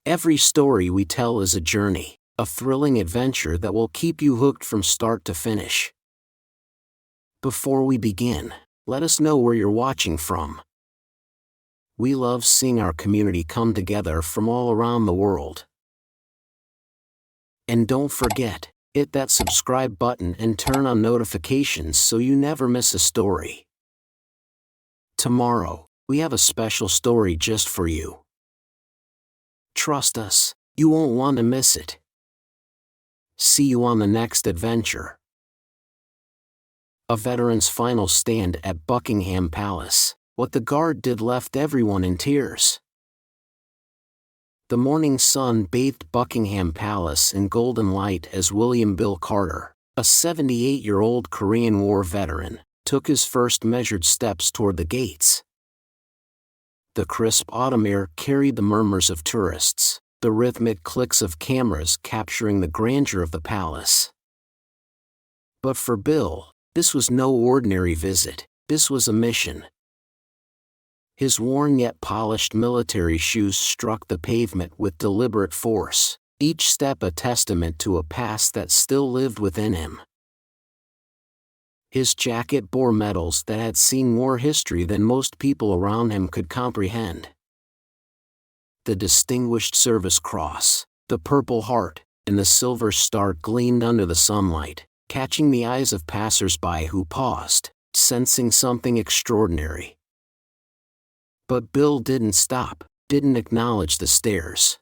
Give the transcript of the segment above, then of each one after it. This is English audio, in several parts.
Every story we tell is a journey, a thrilling adventure that will keep you hooked from start to finish. Before we begin, let us know where you're watching from. We love seeing our community come together from all around the world. And don't forget, hit that subscribe button and turn on notifications so you never miss a story. Tomorrow, we have a special story just for you. Trust us, you won't want to miss it. See you on the next adventure. A veteran's final stand at Buckingham Palace. What the guard did left everyone in tears. The morning sun bathed Buckingham Palace in golden light as William Bill Carter, a 78-year-old Korean War veteran, took his first measured steps toward the gates. The crisp autumn air carried the murmurs of tourists, the rhythmic clicks of cameras capturing the grandeur of the palace. But for Bill, this was no ordinary visit, this was a mission. His worn yet polished military shoes struck the pavement with deliberate force, each step a testament to a past that still lived within him. His jacket bore medals that had seen more history than most people around him could comprehend. The Distinguished Service Cross, the Purple Heart, and the Silver Star gleamed under the sunlight, catching the eyes of passers-by who paused, sensing something extraordinary. But Bill didn't stop, didn't acknowledge the stares.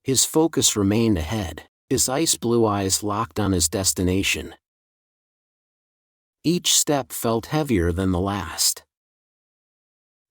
His focus remained ahead, his ice-blue eyes locked on his destination. Each step felt heavier than the last.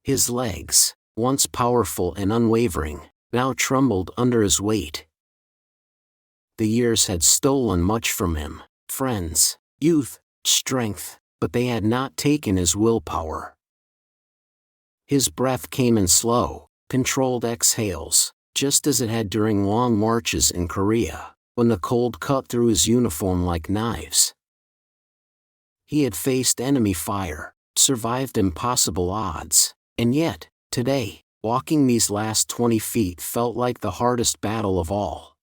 His legs, once powerful and unwavering, now trembled under his weight. The years had stolen much from him, friends, youth, strength, but they had not taken his willpower. His breath came in slow, controlled exhales, just as it had during long marches in Korea, when the cold cut through his uniform like knives. He had faced enemy fire, survived impossible odds, and yet, today, walking these last 20 feet felt like the hardest battle of all.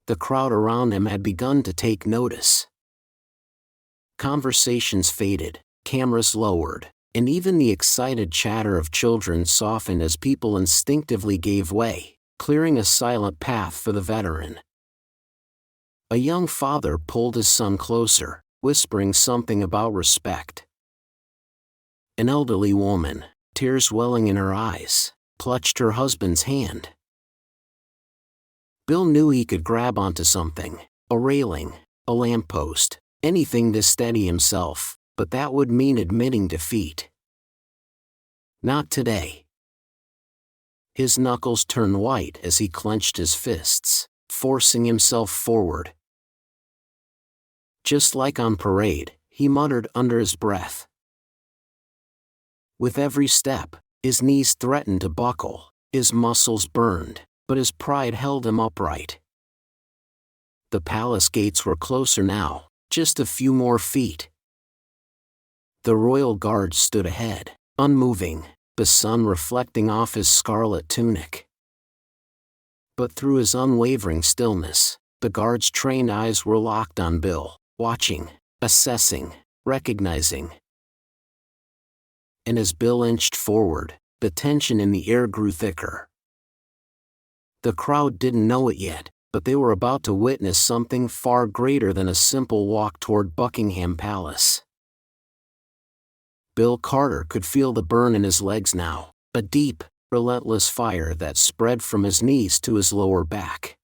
The crowd around him had begun to take notice. Conversations faded, cameras lowered, and even the excited chatter of children softened as people instinctively gave way, clearing a silent path for the veteran. A young father pulled his son closer, whispering something about respect. An elderly woman, tears welling in her eyes, clutched her husband's hand. Bill knew he could grab onto something, a railing, a lamppost, anything to steady himself, but that would mean admitting defeat. Not today. His knuckles turned white as he clenched his fists, forcing himself forward. Just like on parade, he muttered under his breath. With every step, his knees threatened to buckle, his muscles burned, but his pride held him upright. The palace gates were closer now, just a few more feet. The royal guard stood ahead, unmoving, the sun reflecting off his scarlet tunic. But through his unwavering stillness, the guard's trained eyes were locked on Bill, watching, assessing, recognizing. And as Bill inched forward, the tension in the air grew thicker. The crowd didn't know it yet, but they were about to witness something far greater than a simple walk toward Buckingham Palace. Bill Carter could feel the burn in his legs now, a deep, relentless fire that spread from his knees to his lower back.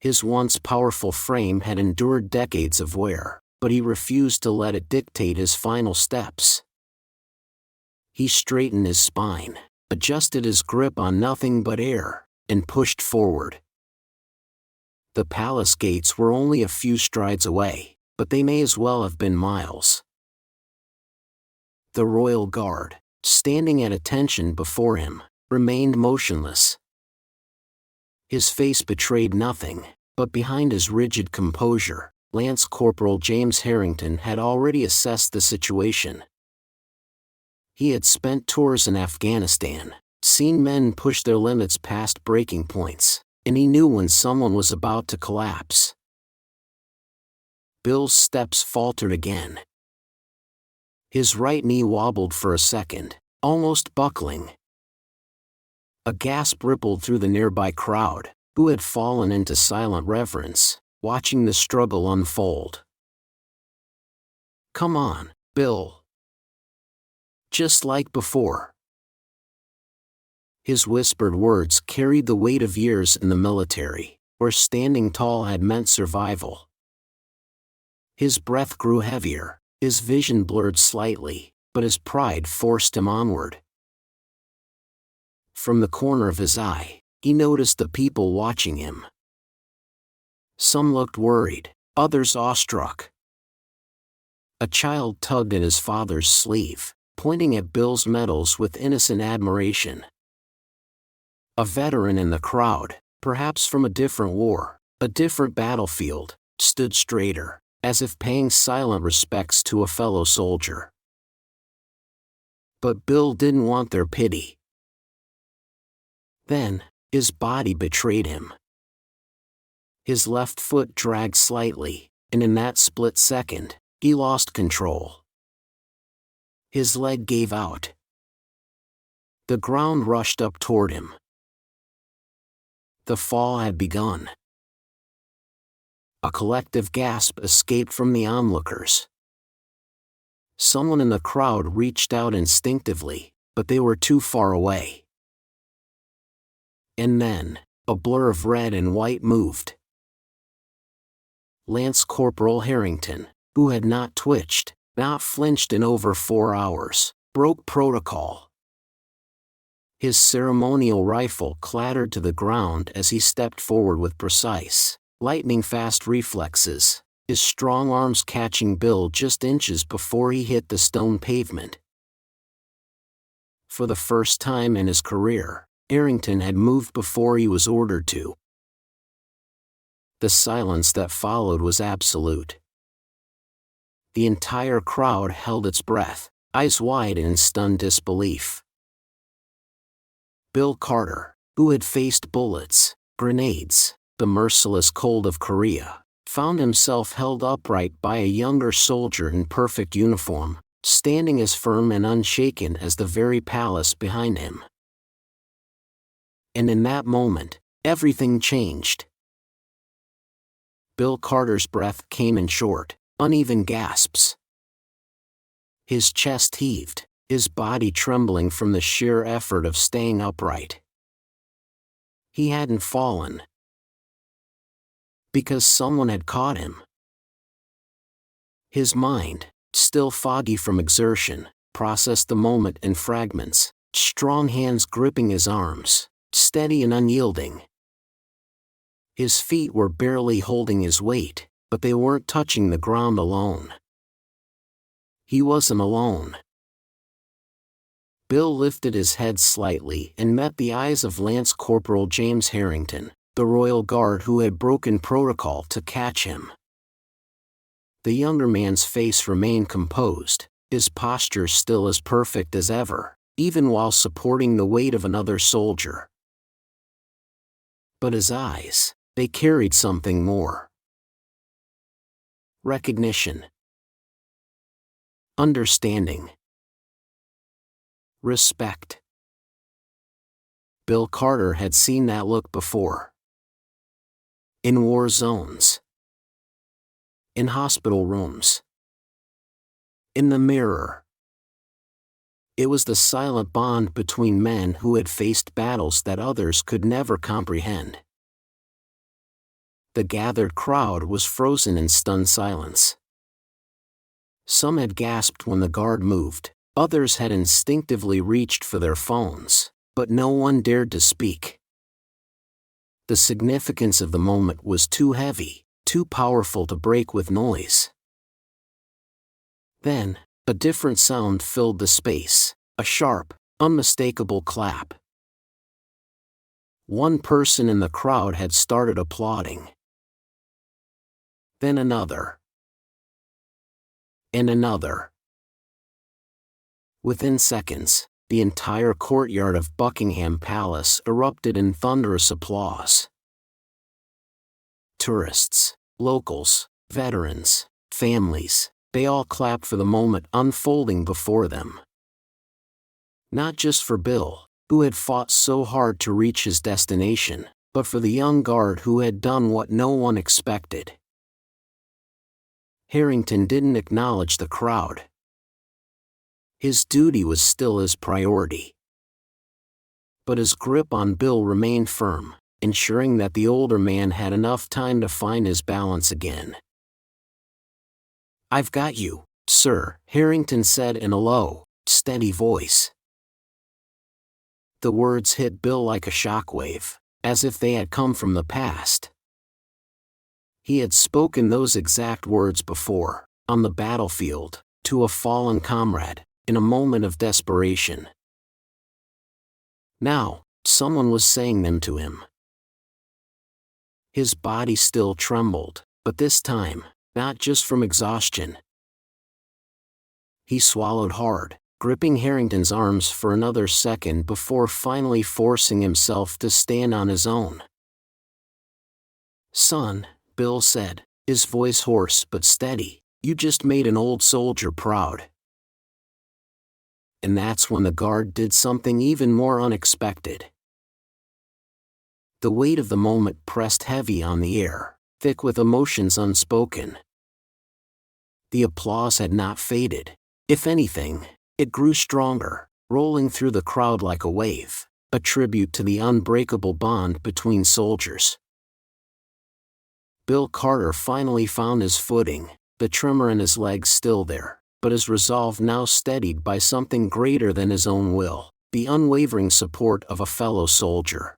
His once powerful frame had endured decades of wear, but he refused to let it dictate his final steps. He straightened his spine, adjusted his grip on nothing but air, and pushed forward. The palace gates were only a few strides away, but they may as well have been miles. The royal guard, standing at attention before him, remained motionless. His face betrayed nothing, but behind his rigid composure, Lance Corporal James Harrington had already assessed the situation. He had spent tours in Afghanistan, seen men push their limits past breaking points, and he knew when someone was about to collapse. Bill's steps faltered again. His right knee wobbled for a second, almost buckling. A gasp rippled through the nearby crowd, who had fallen into silent reverence, watching the struggle unfold. "Come on, Bill. Just like before." His whispered words carried the weight of years in the military, where standing tall had meant survival. His breath grew heavier, his vision blurred slightly, but his pride forced him onward. From the corner of his eye, he noticed the people watching him. Some looked worried, others awestruck. A child tugged at his father's sleeve, pointing at Bill's medals with innocent admiration. A veteran in the crowd, perhaps from a different war, a different battlefield, stood straighter, as if paying silent respects to a fellow soldier. But Bill didn't want their pity. Then, his body betrayed him. His left foot dragged slightly, and in that split second, he lost control. His leg gave out. The ground rushed up toward him. The fall had begun. A collective gasp escaped from the onlookers. Someone in the crowd reached out instinctively, but they were too far away. And then, a blur of red and white moved. Lance Corporal Harrington, who had not twitched, not flinched in over 4 hours, broke protocol. His ceremonial rifle clattered to the ground as he stepped forward with precise, lightning-fast reflexes, his strong arms catching Bill just inches before he hit the stone pavement. For the first time in his career, Harrington had moved before he was ordered to. The silence that followed was absolute. The entire crowd held its breath, eyes wide in stunned disbelief. Bill Carter, who had faced bullets, grenades, the merciless cold of Korea, found himself held upright by a younger soldier in perfect uniform, standing as firm and unshaken as the very palace behind him. And in that moment, everything changed. Bill Carter's breath came in short, uneven gasps. His chest heaved, his body trembling from the sheer effort of staying upright. He hadn't fallen, because someone had caught him. His mind, still foggy from exertion, processed the moment in fragments, strong hands gripping his arms, steady and unyielding. His feet were barely holding his weight, but they weren't touching the ground alone. He wasn't alone. Bill lifted his head slightly and met the eyes of Lance Corporal James Harrington, the Royal Guard who had broken protocol to catch him. The younger man's face remained composed, his posture still as perfect as ever, even while supporting the weight of another soldier. But his eyes, they carried something more. Recognition. Understanding. Respect. Bill Carter had seen that look before. In war zones. In hospital rooms. In the mirror. It was the silent bond between men who had faced battles that others could never comprehend. The gathered crowd was frozen in stunned silence. Some had gasped when the guard moved, others had instinctively reached for their phones, but no one dared to speak. The significance of the moment was too heavy, too powerful to break with noise. Then, a different sound filled the space, a sharp, unmistakable clap. One person in the crowd had started applauding. Then another. And another. Within seconds, the entire courtyard of Buckingham Palace erupted in thunderous applause. Tourists, locals, veterans, families, they all clapped for the moment unfolding before them. Not just for Bill, who had fought so hard to reach his destination, but for the young guard who had done what no one expected. Harrington didn't acknowledge the crowd. His duty was still his priority. But his grip on Bill remained firm, ensuring that the older man had enough time to find his balance again. "I've got you, sir," Harrington said in a low, steady voice. The words hit Bill like a shockwave, as if they had come from the past. He had spoken those exact words before, on the battlefield, to a fallen comrade, in a moment of desperation. Now, someone was saying them to him. His body still trembled, but this time, not just from exhaustion. He swallowed hard, gripping Harrington's arms for another second before finally forcing himself to stand on his own. "Son," Bill said, his voice hoarse but steady, "you just made an old soldier proud." And that's when the guard did something even more unexpected. The weight of the moment pressed heavy on the air, thick with emotions unspoken. The applause had not faded. If anything, it grew stronger, rolling through the crowd like a wave, a tribute to the unbreakable bond between soldiers. Bill Carter finally found his footing, the tremor in his legs still there, but his resolve now steadied by something greater than his own will, the unwavering support of a fellow soldier.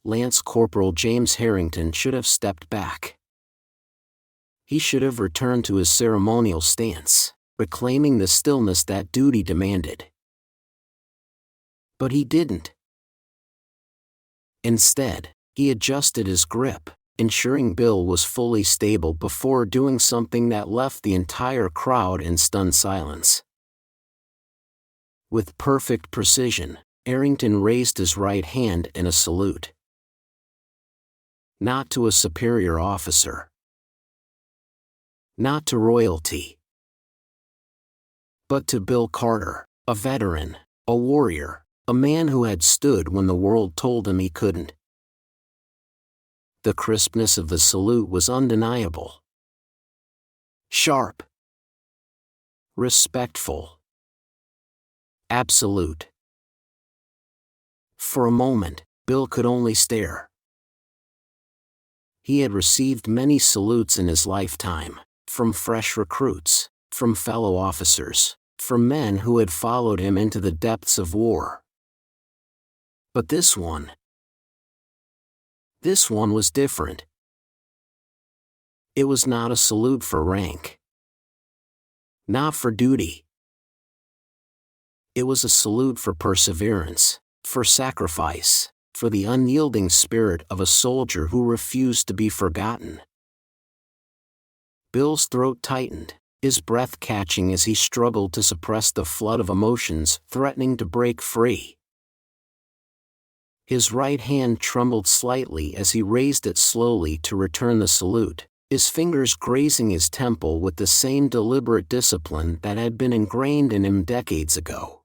Lance Corporal James Harrington should have stepped back. He should have returned to his ceremonial stance, reclaiming the stillness that duty demanded. But he didn't. Instead, he adjusted his grip, ensuring Bill was fully stable before doing something that left the entire crowd in stunned silence. With perfect precision, Harrington raised his right hand in a salute. Not to a superior officer. Not to royalty. But to Bill Carter, a veteran, a warrior, a man who had stood when the world told him he couldn't. The crispness of the salute was undeniable. Sharp. Respectful. Absolute. For a moment, Bill could only stare. He had received many salutes in his lifetime, from fresh recruits, from fellow officers, from men who had followed him into the depths of war. But this one was different. It was not a salute for rank. Not for duty. It was a salute for perseverance, for sacrifice, for the unyielding spirit of a soldier who refused to be forgotten. Bill's throat tightened, his breath catching as he struggled to suppress the flood of emotions threatening to break free. His right hand trembled slightly as he raised it slowly to return the salute, his fingers grazing his temple with the same deliberate discipline that had been ingrained in him decades ago.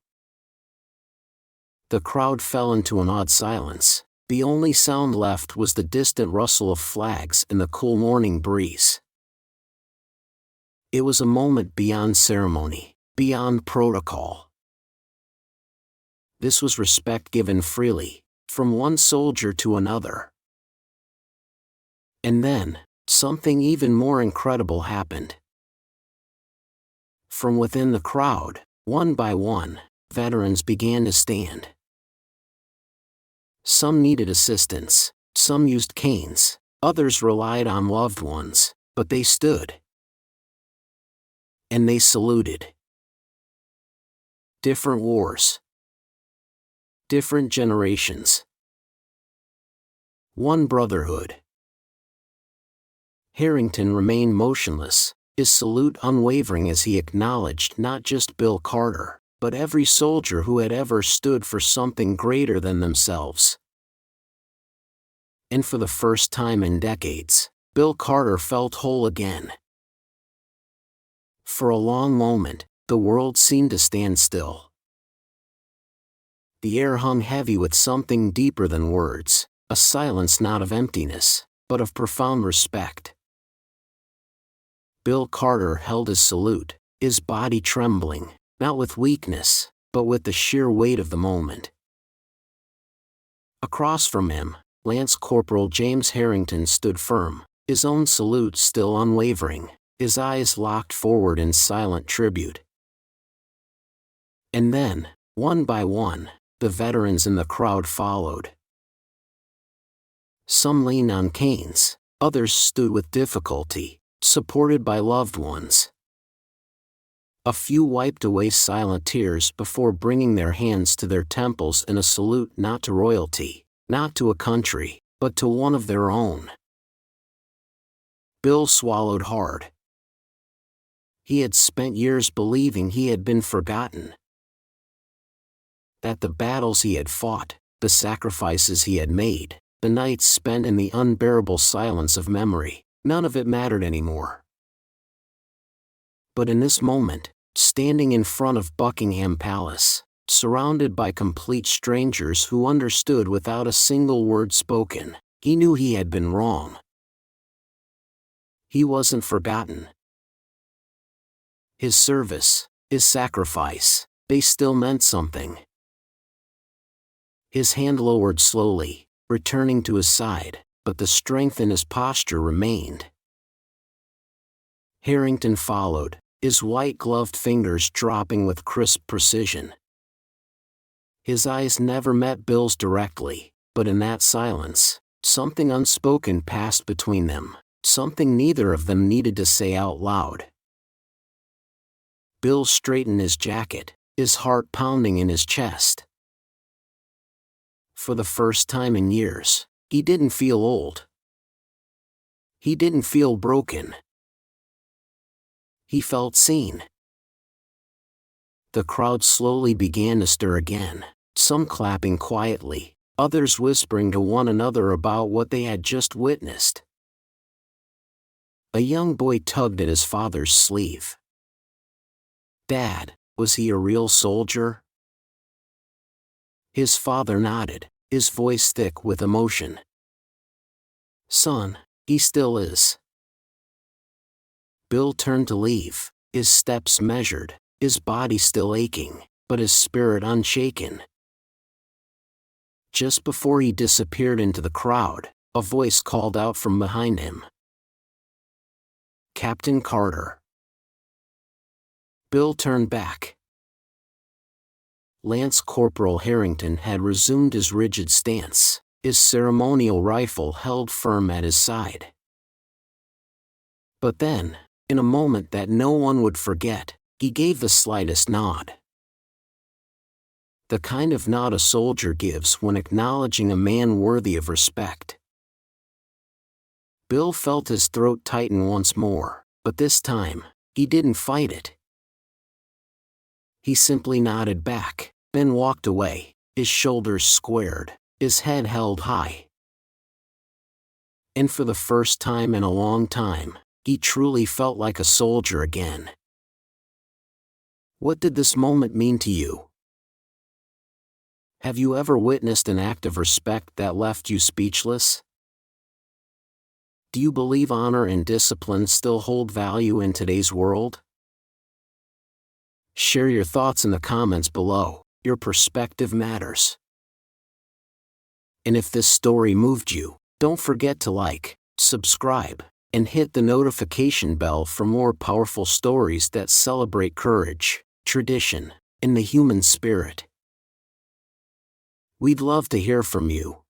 The crowd fell into an odd silence. The only sound left was the distant rustle of flags in the cool morning breeze. It was a moment beyond ceremony, beyond protocol. This was respect given freely, from one soldier to another. And then, something even more incredible happened. From within the crowd, one by one, veterans began to stand. Some needed assistance, some used canes, others relied on loved ones, but they stood. And they saluted. Different wars. Different generations. One brotherhood. Harrington remained motionless, his salute unwavering as he acknowledged not just Bill Carter, but every soldier who had ever stood for something greater than themselves. And for the first time in decades, Bill Carter felt whole again. For a long moment, the world seemed to stand still. The air hung heavy with something deeper than words, a silence not of emptiness, but of profound respect. Bill Carter held his salute, his body trembling, not with weakness, but with the sheer weight of the moment. Across from him, Lance Corporal James Harrington stood firm, his own salute still unwavering, his eyes locked forward in silent tribute. And then, one by one, the veterans in the crowd followed. Some leaned on canes, others stood with difficulty, supported by loved ones. A few wiped away silent tears before bringing their hands to their temples in a salute not to royalty, not to a country, but to one of their own. Bill swallowed hard. He had spent years believing he had been forgotten. That the battles he had fought, the sacrifices he had made, the nights spent in the unbearable silence of memory, none of it mattered anymore. But in this moment, standing in front of Buckingham Palace, surrounded by complete strangers who understood without a single word spoken, he knew he had been wrong. He wasn't forgotten. His service, his sacrifice, they still meant something. His hand lowered slowly, returning to his side, but the strength in his posture remained. Harrington followed, his white-gloved fingers dropping with crisp precision. His eyes never met Bill's directly, but in that silence, something unspoken passed between them, something neither of them needed to say out loud. Bill straightened his jacket, his heart pounding in his chest. For the first time in years, he didn't feel old. He didn't feel broken. He felt seen. The crowd slowly began to stir again, some clapping quietly, others whispering to one another about what they had just witnessed. A young boy tugged at his father's sleeve. "Dad, was he a real soldier?" His father nodded, his voice thick with emotion. "Son, he still is." Bill turned to leave, his steps measured, his body still aching, but his spirit unshaken. Just before he disappeared into the crowd, a voice called out from behind him. "Captain Carter." Bill turned back. Lance Corporal Harrington had resumed his rigid stance, his ceremonial rifle held firm at his side. But then, in a moment that no one would forget, he gave the slightest nod. The kind of nod a soldier gives when acknowledging a man worthy of respect. Bill felt his throat tighten once more, but this time, he didn't fight it. He simply nodded back, then walked away, his shoulders squared, his head held high. And for the first time in a long time, he truly felt like a soldier again. What did this moment mean to you? Have you ever witnessed an act of respect that left you speechless? Do you believe honor and discipline still hold value in today's world? Share your thoughts in the comments below. Your perspective matters. And if this story moved you, don't forget to like, subscribe, and hit the notification bell for more powerful stories that celebrate courage, tradition, and the human spirit. We'd love to hear from you.